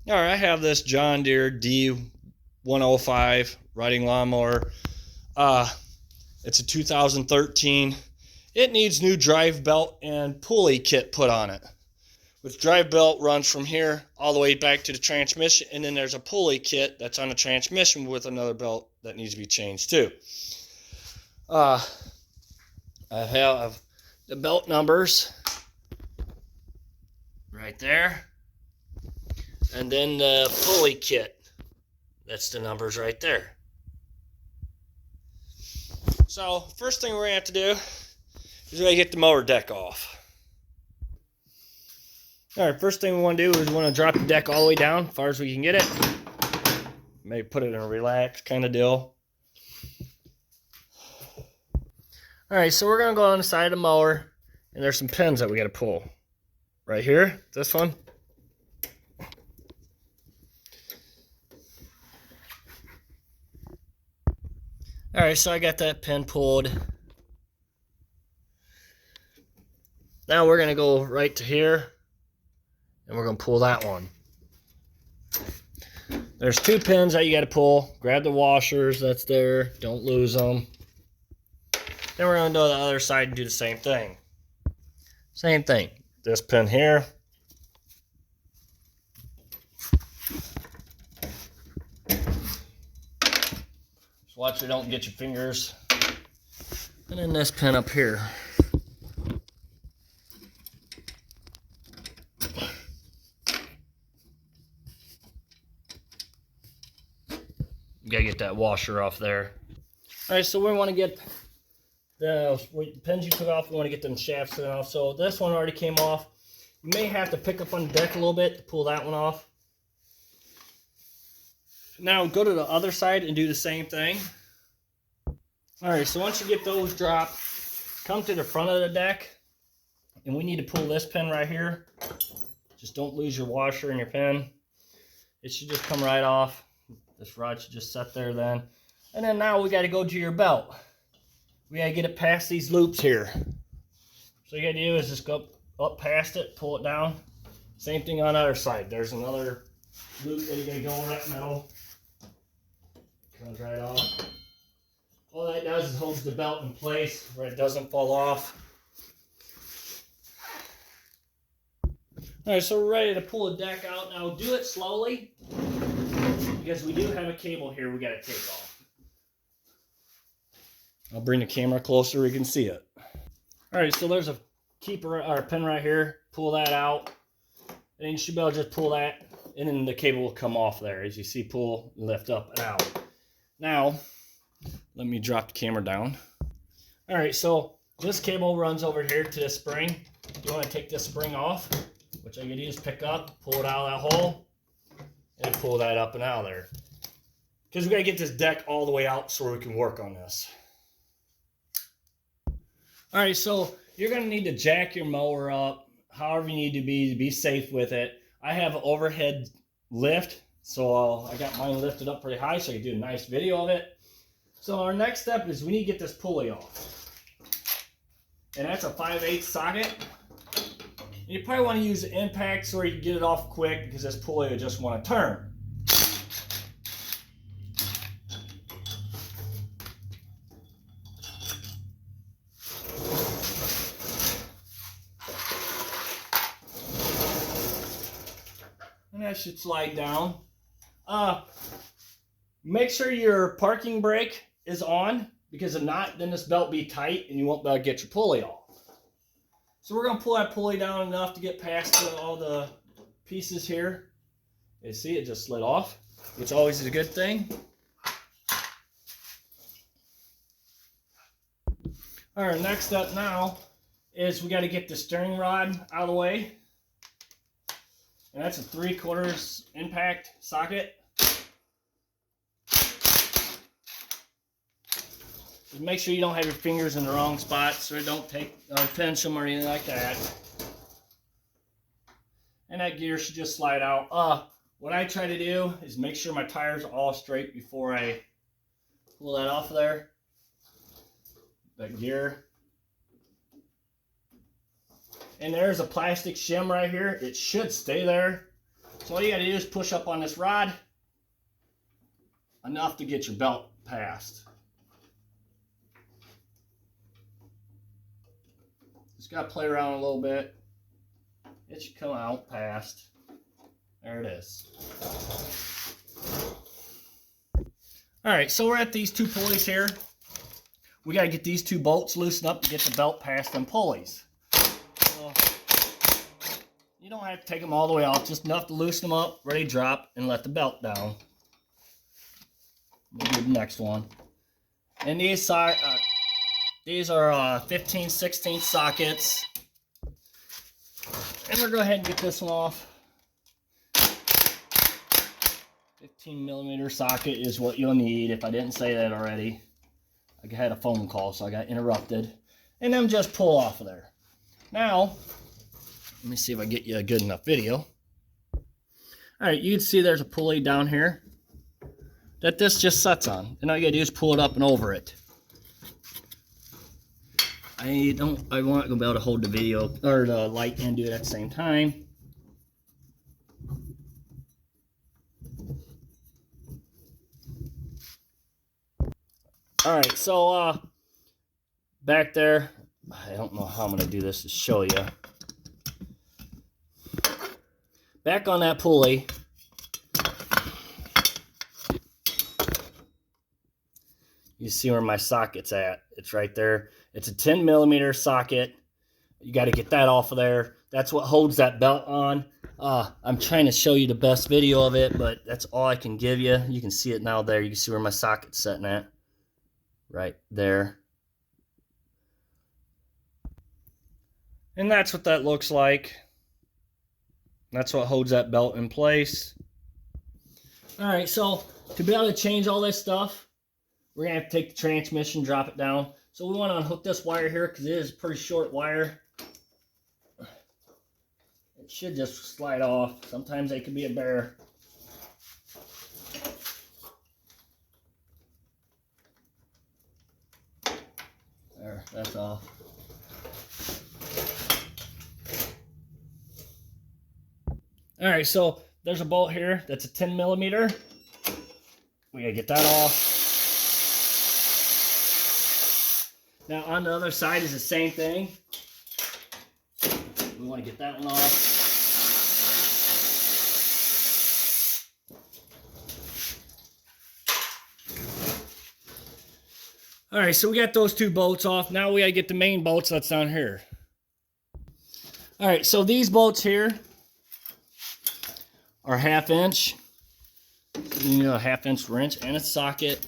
All right, I have this John Deere D105 riding lawnmower. It's a 2013. It needs new drive belt and pulley kit put on it. Which drive belt runs from here all the way back to the transmission, and then there's a pulley kit that's on the transmission with another belt that needs to be changed too. I have the belt numbers right there, and then the pulley kit, that's the numbers right there. So first thing we're going to have to do is we got to get the mower deck off. Alright, first thing we want to do is we want to drop the deck all the way down as far as we can get it. Maybe put it in a relaxed kind of deal. Alright, so we're going to go on the side of the mower, and there's some pins that we got to pull. Right here, this one. Alright, so I got that pin pulled. Now we're going to go right to here, and we're going to pull that one. There's two pins that you got to pull. Grab the washers that's there. Don't lose them. Then we're going to go to the other side and do the same thing. Same thing. This pin here. Just watch you don't get your fingers. And then this pin up here. You gotta get that washer off there. Alright, so we want to get the pins you took off, we want to get them shafts off. So this one already came off. You may have to pick up on the deck a little bit to pull that one off. Now go to the other side and do the same thing. Alright, so once you get those dropped, come to the front of the deck, and we need to pull this pin right here. Just don't lose your washer and your pin. It should just come right off. This rod should just set there then. And then now we got to go to your belt. We got to get it past these loops here. So you got to do is just go up past it, pull it down. Same thing on the other side. There's another loop that you got to go in that middle. Comes right off. All that does is holds the belt in place where it doesn't fall off. Alright, so we're ready to pull the deck out. Now do it slowly, because we do have a cable here we got to take off. I'll bring the camera closer so you can see it. Alright, so there's a keeper or a pin right here. Pull that out. And you should be able to just pull that, and then the cable will come off there. As you see, pull, lift up and out. Now, let me drop the camera down. Alright, so this cable runs over here to the spring. You want to take this spring off. What you do is pick up, pull it out of that hole, and pull that up and out of there. Because we got to get this deck all the way out so we can work on this. Alright, so you're going to need to jack your mower up however you need to be safe with it. I have an overhead lift, so I got mine lifted up pretty high so I can do a nice video of it. So our next step is we need to get this pulley off. And that's a 5/8 socket. You probably want to use the impact so you can get it off quick, because this pulley will just want to turn. And that should slide down. Make sure your parking brake is on, because if not, then this belt will be tight and you won't be able to get your pulley off. So we're going to pull that pulley down enough to get past all the pieces here. You see, it just slid off, which always is a good thing. All right, next up now is we got to get the steering rod out of the way. And that's a 3/4 impact socket. Just make sure you don't have your fingers in the wrong spot so it don't take pinch them or anything like that. And that gear should just slide out. What I try to do is make sure my tires are all straight before I pull that off of there. That gear. And there's a plastic shim right here. It should stay there. So all you got to do is push up on this rod enough to get your belt past. Just got to play around a little bit. It should come out past. There it is. Alright, so we're at these two pulleys here. We got to get these two bolts loosened up to get the belt past them pulleys. So, you don't have to take them all the way off, just enough to loosen them up, ready to drop, and let the belt down. We'll do the next one. And these are 15/16 sockets. And we'll go ahead and get this one off. 15mm socket is what you'll need, if I didn't say that already. I had a phone call, so I got interrupted. And then just pull off of there. Now, let me see if I get you a good enough video. Alright, you can see there's a pulley down here that this just sets on. And all you gotta do is pull it up and over it. I want to be able to hold the video or the light and do it at the same time. Alright, so back there, I don't know how I'm going to do this to show you. Back on that pulley, you see where my socket's at. It's right there. It's a 10mm socket. You got to get that off of there. That's what holds that belt on. I'm trying to show you the best video of it, but that's all I can give you. You can see it now there. You can see where my socket's sitting at. Right there. And that's what that looks like. That's what holds that belt in place. Alright, so to be able to change all this stuff, we're going to have to take the transmission, drop it down. So we want to unhook this wire here because it is a pretty short wire. It should just slide off. Sometimes they can be a bear. There, that's off. Alright, so there's a bolt here that's a 10mm. We gotta get that off. Now on the other side is the same thing. We want to get that one off. Alright, so we got those two bolts off. Now we gotta get the main bolts that's down here. Alright, so these bolts here are 1/2 inch. You need a 1/2 inch wrench and a socket.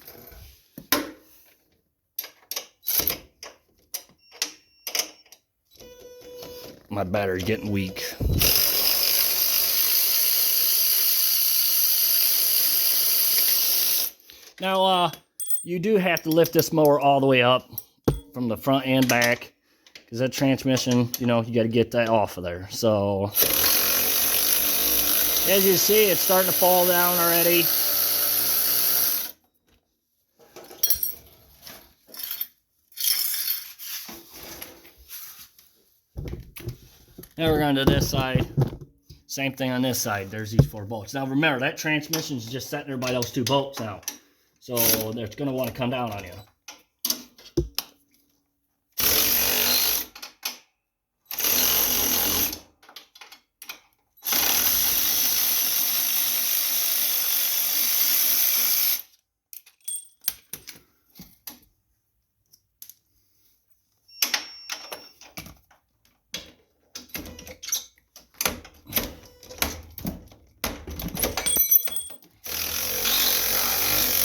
My battery's getting weak. Now, you do have to lift this mower all the way up from the front and back because that transmission, you know, you got to get that off of there. So, as you see, it's starting to fall down already. Now we're going to this side. Same thing on this side. There's these 4 bolts. Now remember, that transmission is just sitting there by those 2 bolts now. So they're going to want to come down on you.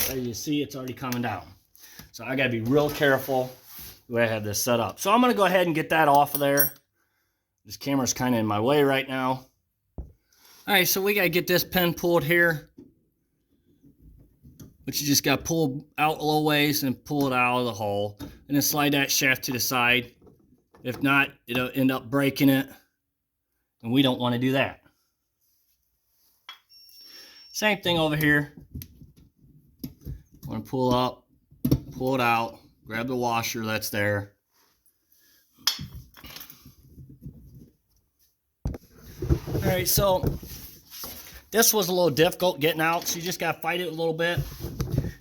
As you see, it's already coming down. So I got to be real careful the way I have this set up. So I'm going to go ahead and get that off of there. This camera's kind of in my way right now. Alright, so we got to get this pin pulled here. But you just got to pull out a little ways and pull it out of the hole. And then slide that shaft to the side. If not, it'll end up breaking it. And we don't want to do that. Same thing over here. Want to pull up, pull it out, grab the washer that's there. Alright, so This was a little difficult getting out, so you just got to fight it a little bit.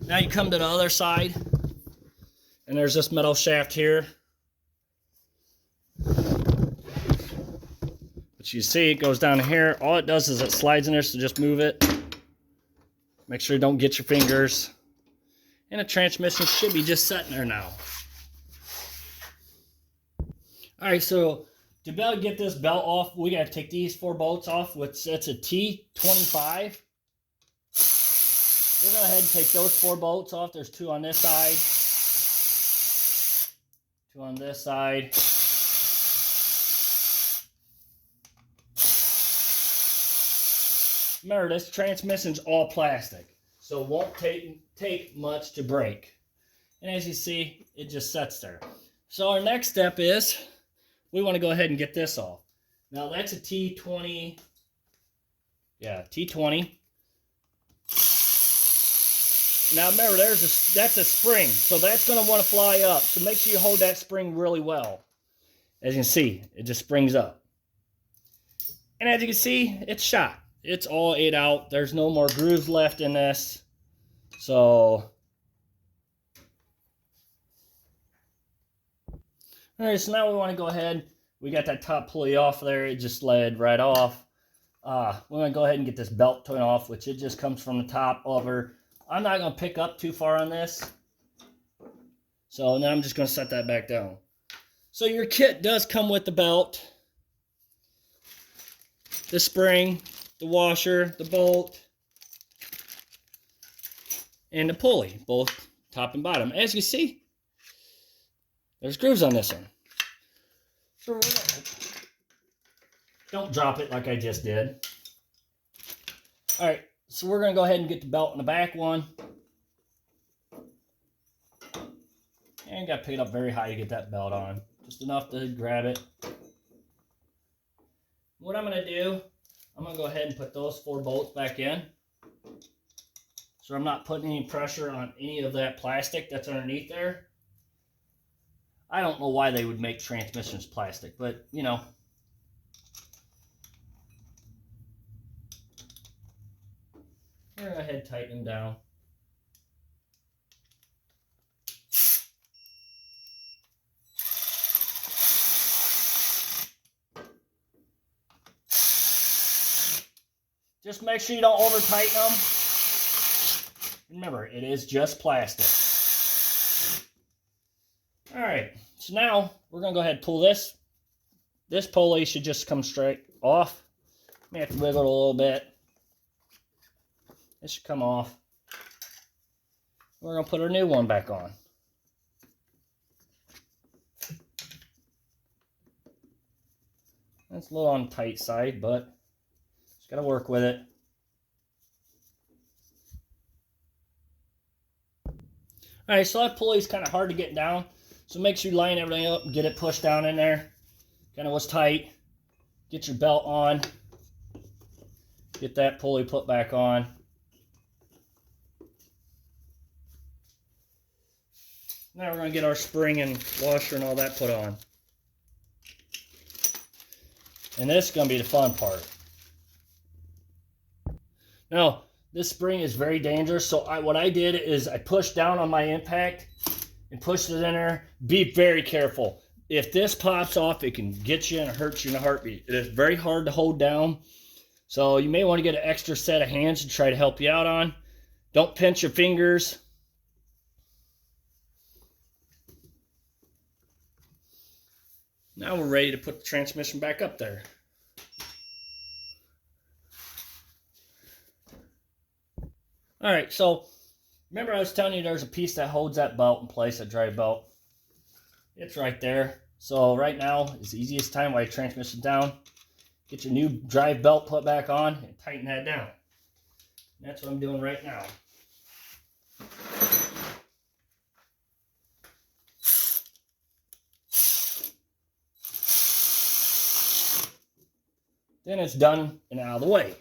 Now you come to the other side, and there's this metal shaft here. But you see it goes down here. All it does is it slides in there, so just move it. Make sure you don't get your fingers. And the transmission should be just sitting there now. Alright, so to be able to get this belt off, we got to take these 4 bolts off, which it's a T25. We're going to go ahead and take those 4 bolts off. There's 2 on this side, 2 on this side. Remember, this transmission's all plastic, so it won't take much to break. And as you see, it just sits there. So our next step is we want to go ahead and get this off. Now that's a T20. Yeah, T20. Now remember, that's a spring, so that's going to want to fly up. So make sure you hold that spring really well. As you can see, it just springs up. And as you can see, it's shot. It's all ate out. There's no more grooves left in this. So, alright, so now we want to go ahead. We got that top pulley off there. It just slid right off. We're going to go ahead and get this belt torn off, which it just comes from the top over. I'm not going to pick up too far on this. So then I'm just going to set that back down. So your kit does come with the belt, the spring, the washer, the bolt, and the pulley, both top and bottom. As you see, there's grooves on this one. So don't drop it like I just did. Alright, so we're going to go ahead and get the belt in the back one. And you got to pick it up very high to get that belt on. Just enough to grab it. What I'm going to do, I'm going to go ahead and put those 4 bolts back in. So I'm not putting any pressure on any of that plastic that's underneath there. I don't know why they would make transmissions plastic, but you know. We're going to go ahead and tighten them down. Just make sure you don't over tighten them. Remember, it is just plastic. Alright, so now we're going to go ahead and pull this. This pulley should just come straight off. May have to wiggle it a little bit. This should come off. We're going to put our new one back on. That's a little on the tight side, but just got to work with it. Alright, so that pulley's kind of hard to get down. So make sure you line everything up and get it pushed down in there. Kind of what's tight. Get your belt on. Get that pulley put back on. Now we're going to get our spring and washer and all that put on. And this is going to be the fun part. Now, this spring is very dangerous, so what I did is I pushed down on my impact and pushed it in there. Be very careful. If this pops off, it can get you and hurt you in a heartbeat. It is very hard to hold down, so you may want to get an extra set of hands to try to help you out on. Don't pinch your fingers. Now we're ready to put the transmission back up there. Alright, so remember I was telling you there's a piece that holds that belt in place, that drive belt. It's right there. So right now is the easiest time while your transmission's down. Get your new drive belt put back on and tighten that down. And that's what I'm doing right now. Then it's done and out of the way.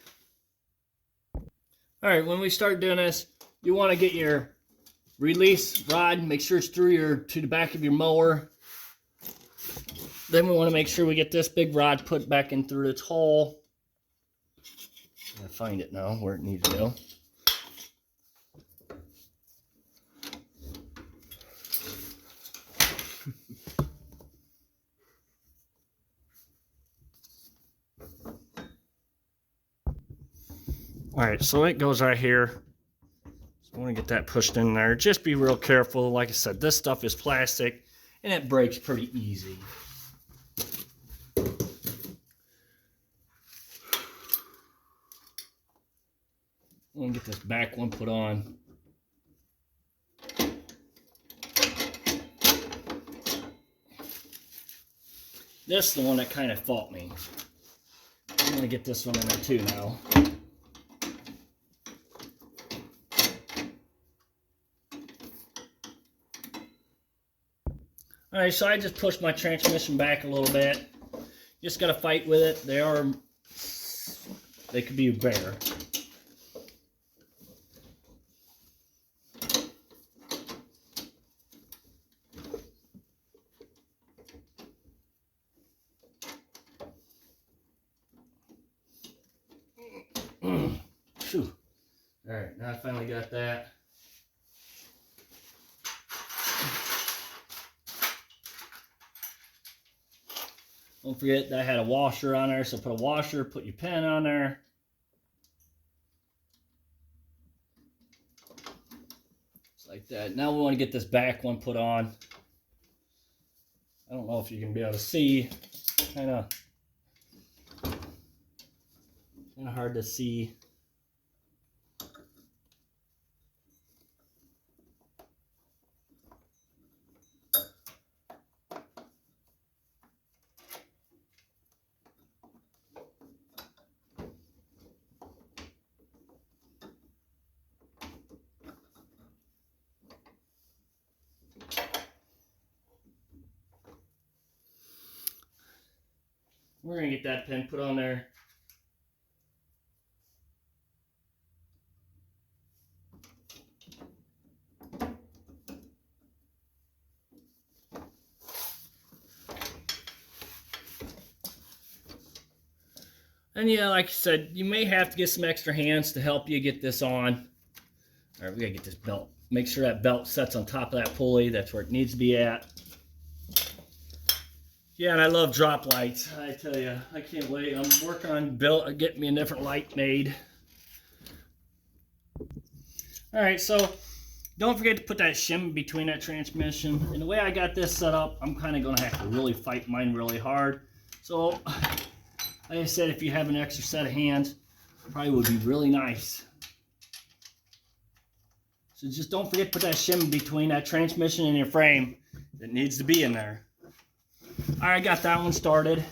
Alright, when we start doing this, you want to get your release rod, make sure it's through to the back of your mower. Then we want to make sure we get this big rod put back in through its hole. find it now where it needs to go. All right, so it goes right here. So I want to get that pushed in there. Just be real careful. Like I said, this stuff is plastic and it breaks pretty easy. I'm gonna get this back one put on. This is the one that kind of fought me. I'm gonna get this one in there too now. Alright, so I just pushed my transmission back a little bit. Just gotta fight with it. They could be bare. Alright, now I finally got that. Don't forget that I had a washer on there, so put a washer, put your pin on there. Just like that. Now we want to get this back one put on. I don't know if you can be able to see. Kind of hard to see. We're going to get that pin put on there. And yeah, like I said, you may have to get some extra hands to help you get this on. All right, we gotta get this belt. Make sure that belt sets on top of that pulley. That's where it needs to be at. Yeah, and I love drop lights. I tell you, I can't wait. I'm working on getting me a different light made. All right, so don't forget to put that shim between that transmission. And the way I got this set up, I'm kind of gonna have to really fight mine really hard. So, like I said, if you have an extra set of hands, it probably would be really nice. So just don't forget to put that shim between that transmission and your frame. It needs to be in there. All right, got that one started.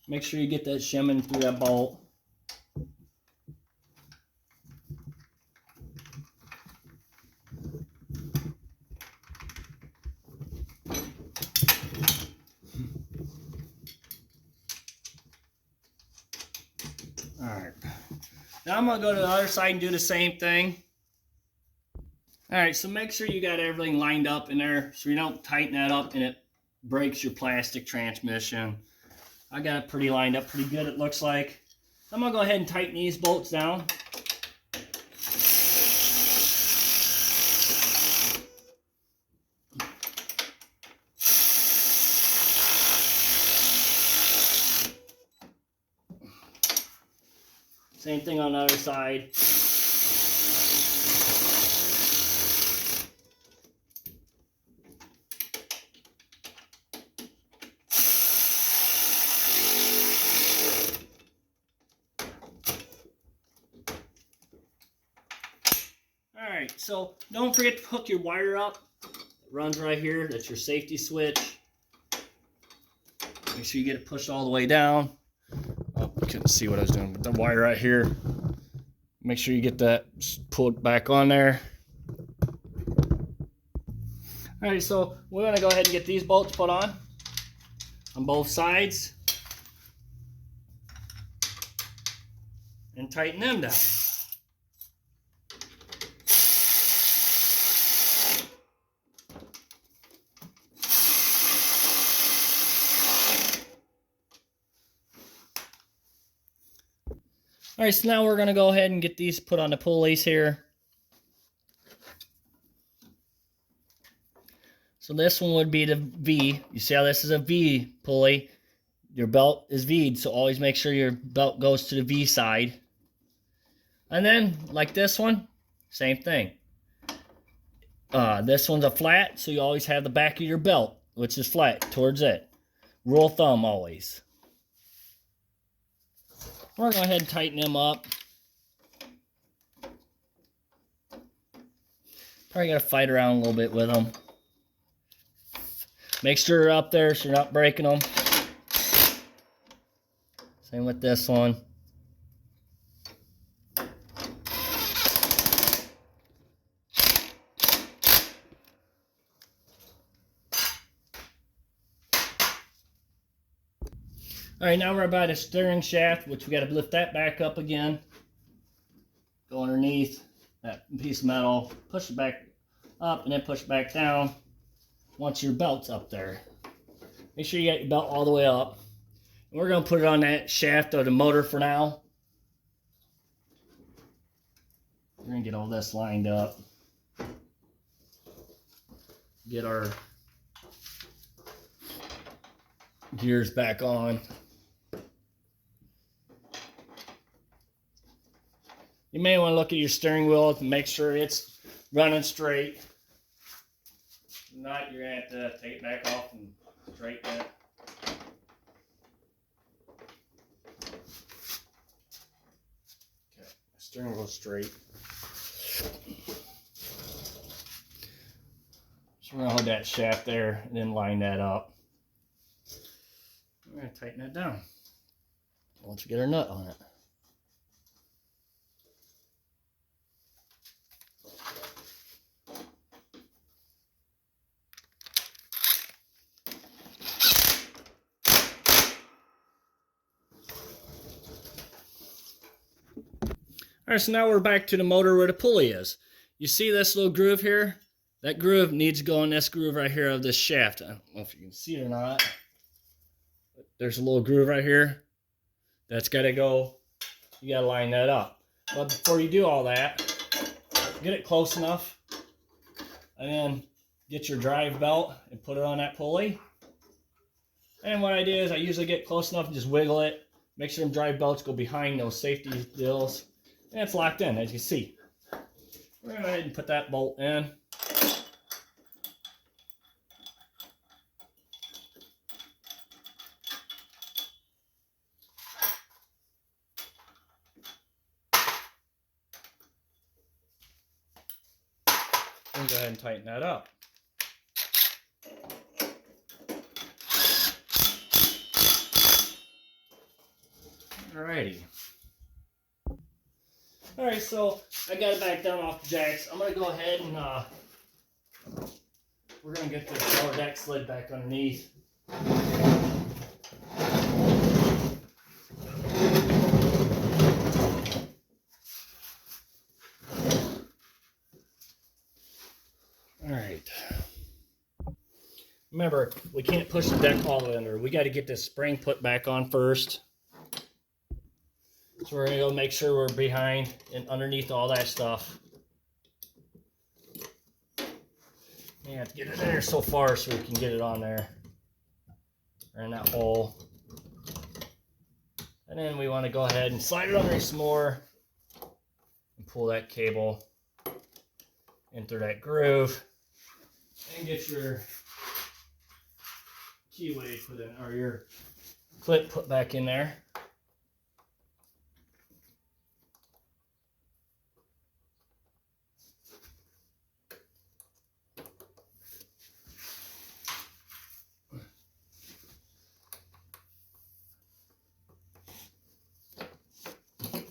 Make sure you get that shim in through that bolt. All right. Now I'm going to go to the other side and do the same thing. All right, so make sure you got everything lined up in there so you don't tighten that up and it breaks your plastic transmission. I got it pretty lined up pretty good, it looks like. I'm going to go ahead and tighten these bolts down. Same thing on the other side. Alright, so don't forget to hook your wire up. It runs right here. That's your safety switch. Make sure you get it pushed all the way down. Oh, I couldn't see what I was doing with the wire right here. Make sure you get that pulled back on there. Alright, so we're going to go ahead and get these bolts put on both sides and tighten them down. All right, so now we're going to go ahead and get these put on the pulleys here. So this one would be the V. You see how this is a V pulley? Your belt is V'd, so always make sure your belt goes to the V side. And then, like this one, same thing. This one's a flat, so you always have the back of your belt, which is flat, towards it. Rule of thumb, always. We're going to go ahead and tighten them up. Probably got to fight around a little bit with them. Make sure they're up there so you're not breaking them. Same with this one. All right, now we're by the steering shaft, which we got to lift that back up again. Go underneath that piece of metal, push it back up, and then push it back down once your belt's up there. Make sure you got your belt all the way up. And we're going to put it on that shaft of the motor for now. We're going to get all this lined up. Get our gears back on. You may want to look at your steering wheel and make sure it's running straight. If not, you're going to have to take it back off and straighten it. Okay, steering wheel straight. So we're going to hold that shaft there and then line that up. We're going to tighten it down once we get our nut on it. All right, so now we're back to the motor where the pulley is. You see this little groove here? That groove needs to go in this groove right here of this shaft. I don't know if you can see it or not. But there's a little groove right here. That's got to go. You got to line that up. But before you do all that, get it close enough. And then get your drive belt and put it on that pulley. And what I do is I usually get close enough and just wiggle it. Make sure them drive belts go behind those safety deals. And it's locked in, as you see. We're going to go ahead and put that bolt in. And go ahead and tighten that up. Alrighty. Alright, so I got it back down off the jacks. I'm going to go ahead and we're going to get the lower deck slid back underneath. Alright. Remember, we can't push the deck all the way under. We got to get this spring put back on first. So we're going to go make sure we're behind and underneath all that stuff. You have to get it in there so far so we can get it on there. Or in that hole. And then we want to go ahead and slide it under some more. And pull that cable into that groove. And get your keyway put in, or your clip put back in there.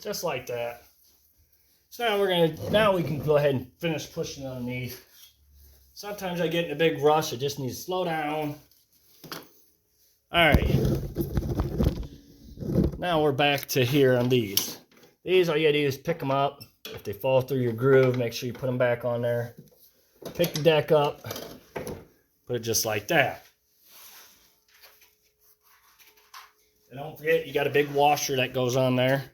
Just like that. So now we can go ahead and finish pushing underneath. Sometimes I get in a big rush, I just need to slow down. Alright. Now we're back to here on these. These, all you gotta do is pick them up. If they fall through your groove, make sure you put them back on there. Pick the deck up, put it just like that. And don't forget, you got a big washer that goes on there.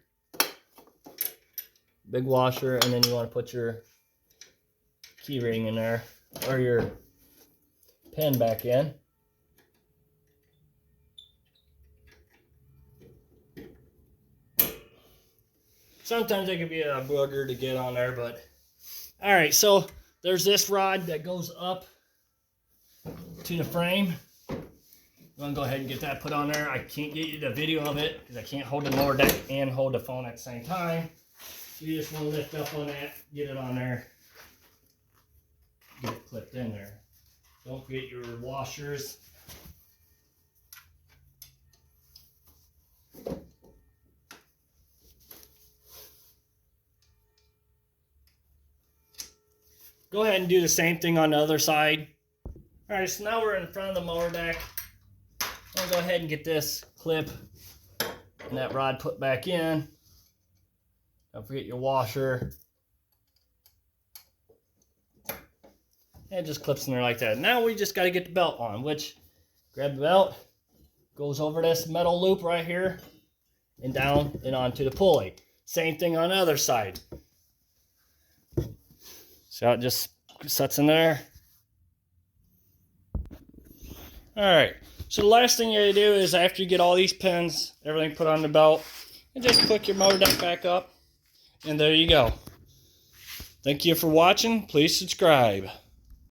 big washer, and then you want to put your key ring in there, or your pin back in. Sometimes it can be a booger to get on there, but all right, so there's this rod that goes up to the frame. I'm gonna go ahead and get that put on there. I can't get you the video of it because I can't hold the mower deck and hold the phone at the same time. You just want to lift up on that, get it on there, get it clipped in there. Don't forget your washers. Go ahead and do the same thing on the other side. All right, so now we're in front of the mower deck. I'm gonna go ahead and get this clip and that rod put back in. Don't forget your washer. And it just clips in there like that. Now we just got to get the belt on, which grab the belt, goes over this metal loop right here, and down and onto the pulley. Same thing on the other side. So it just sets in there. All right, so the last thing you gotta do is after you get all these pins, everything put on the belt, and just click your motor deck back up, and there you go. Thank you for watching. Please subscribe.